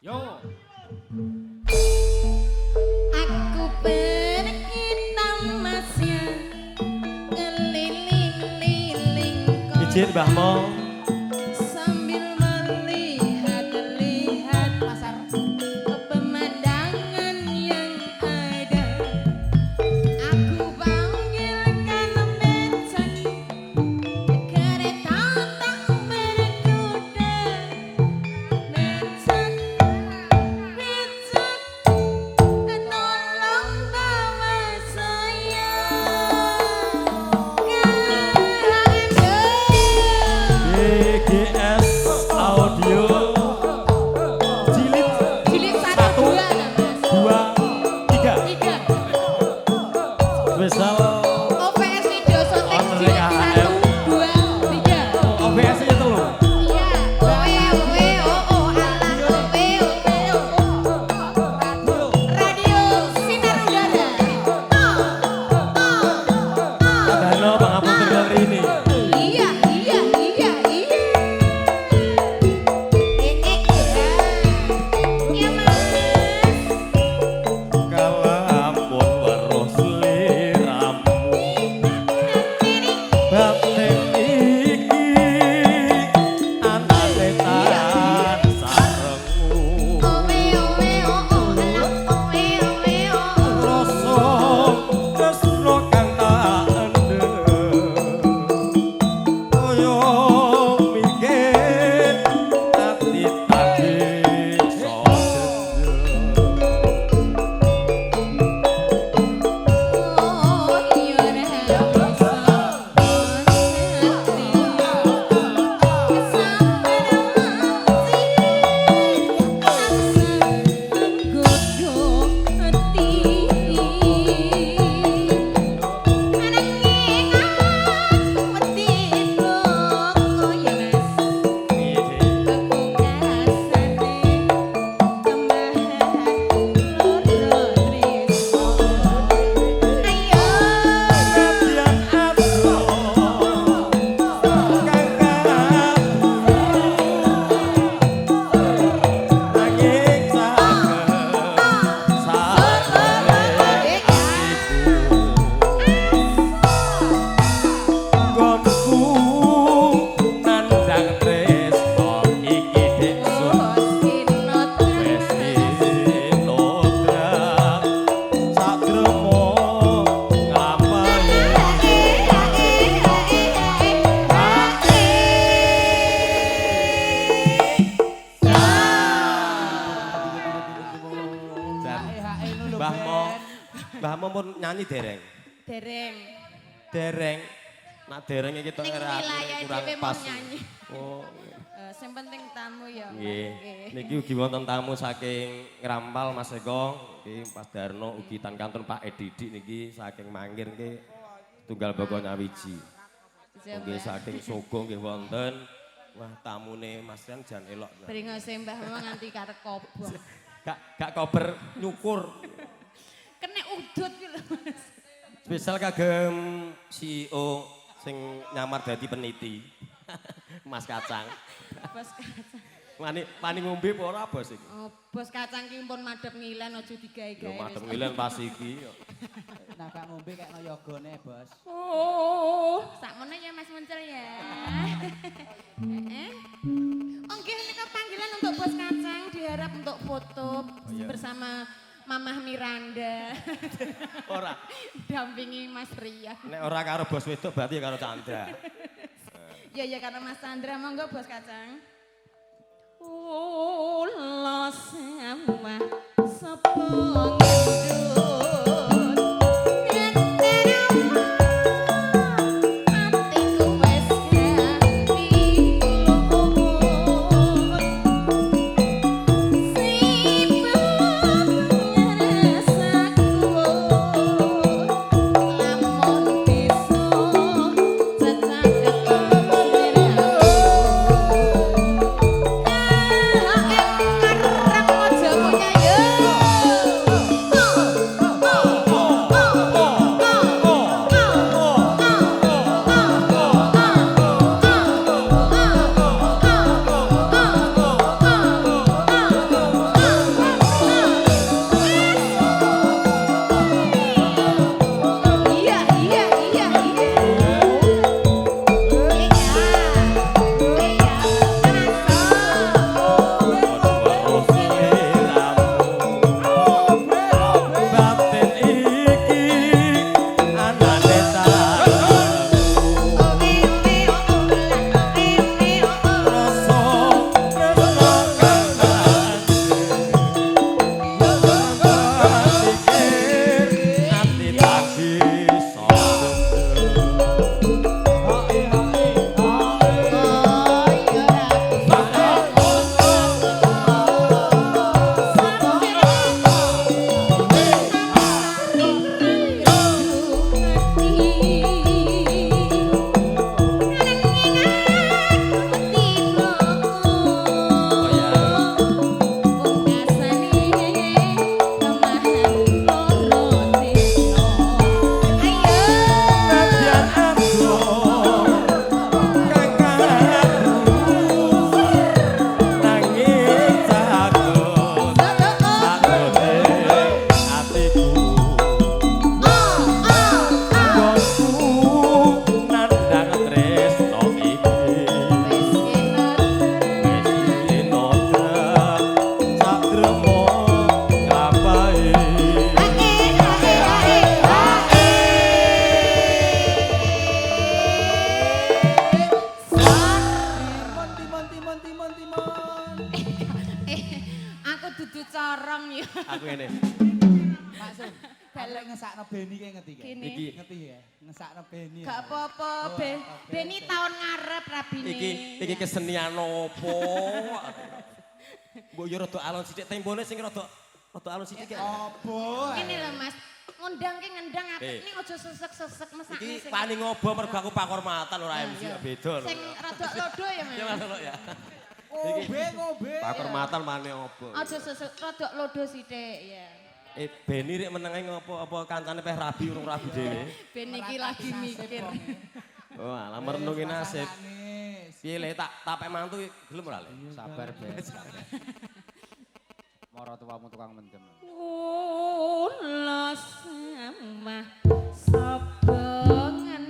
Yo. Aku pergi tamasya ngeliling-liling Izin Mbah Mo. sambil melihat-lihat pasar pemandangan yang ada. Aku panggilkan becak, kereta tak berkuda. Becak, becak, tolong bawa saya ke Ando. BGS Audio Jilid Jilid 1, 2 lah Mas. 2, 3 3. Spesial OPS Video Sotek Jilid 1, 2, 3. OBS nya tuh loh. Iya. Oe, oe, o, alah, oe, oe, o. Radio Sinar Udara. Dano pangapunten kali ini. Iya, iya, iya, iya. Iya, Mas. Kalampun weruh sliramu batin iki anane tan sarengmu Oe, oe, o, alah, oe, oe, o. rasa tresno kang tak endem kaya mikir ati tak iso Oh, iya ra bisa Mbah Mo pun nyanyi dereng. Dereng. Dereng. Nak dereng iki tok Ning era wilayah kurang dhewe mau pas. nyanyi. Oh. Sing penting tamu ya. Mbak. Nggih. Nggih. Niki ugi wonten tamu saking Ngrampal Mas Eko, nggih Mas Darno ugi tan kantun Pak Edidik niki saking Mangkir nggih tunggal Boko Nyawiji. Nggih saking Sogo nggih wonten. Wah, tamune Mas Yan jan elok. Bringose Mbah Mo nganti karep kobong. Gak kober nyukur. Kena udut ki lho Mas. Spesial kagem CEO sing nyamar dadi peniti. Mas Kacang. Bos kacang. Wani ngombe apa ora bos iki? Oh, bos kacang ki pun madhep ngilen aja digawe-gawe. Yo madem ngilen pas iki. Nah, gak ngombe kayak no yogone, Bos. Oh, sakmono ya Mas Muncul ya. Oh, nggih nika panggilan untuk bos kacang diharap untuk foto bersama Mamah Miranda. Ora. Dampingi Mas Ria. Nek ora karo bos wedok berarti karo Chandra. Ya ya karena Mas Chandra monggo bos kacang. Ula sawah sapa ngendut atiku wis ganti sibuk ngeresaku lamun bisa cecaket ngarep aja punya yo Aku dudu corong ya. Aku ini. Maksud, dalek ngesakno Beni ki ngerti ki. Gini. Iki Ngerti ya? Ngesakno Beni. Gak apa-apa, Oh, Ben. oke, Beni oke. tahun ngarep rabine. iki kesenian opo? Mbok yo rada alon sithik tempone sing rada alon sithik. Apa? Ini lho Mas, ngundang ki ngendang apik Eh. ning aja sesek-sesek mesakne Iki sing. paling ngobo mergo aku pakormatan ora MC Iya. beda lho. Sing rada lodo ya Mas. Ya Mas Lok ya. Ngombe. Pakormatan mane opo? Aja sesek rada lodo sithik ya. Beni rek menenge ngopo apa kancane peh rabi urung rabi dhewe. Ben iki lagi mikir. Oh, alah merenungi nasib. Piye le tak pek mantu gelem ora le? Sabar, Ben. Moro tuamu tukang mendem. Kula samah sabangan.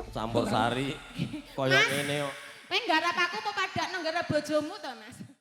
Campur sari koyo ngene kok. Kowe nggarap aku apa padakno nggarap bojomu to, Mas?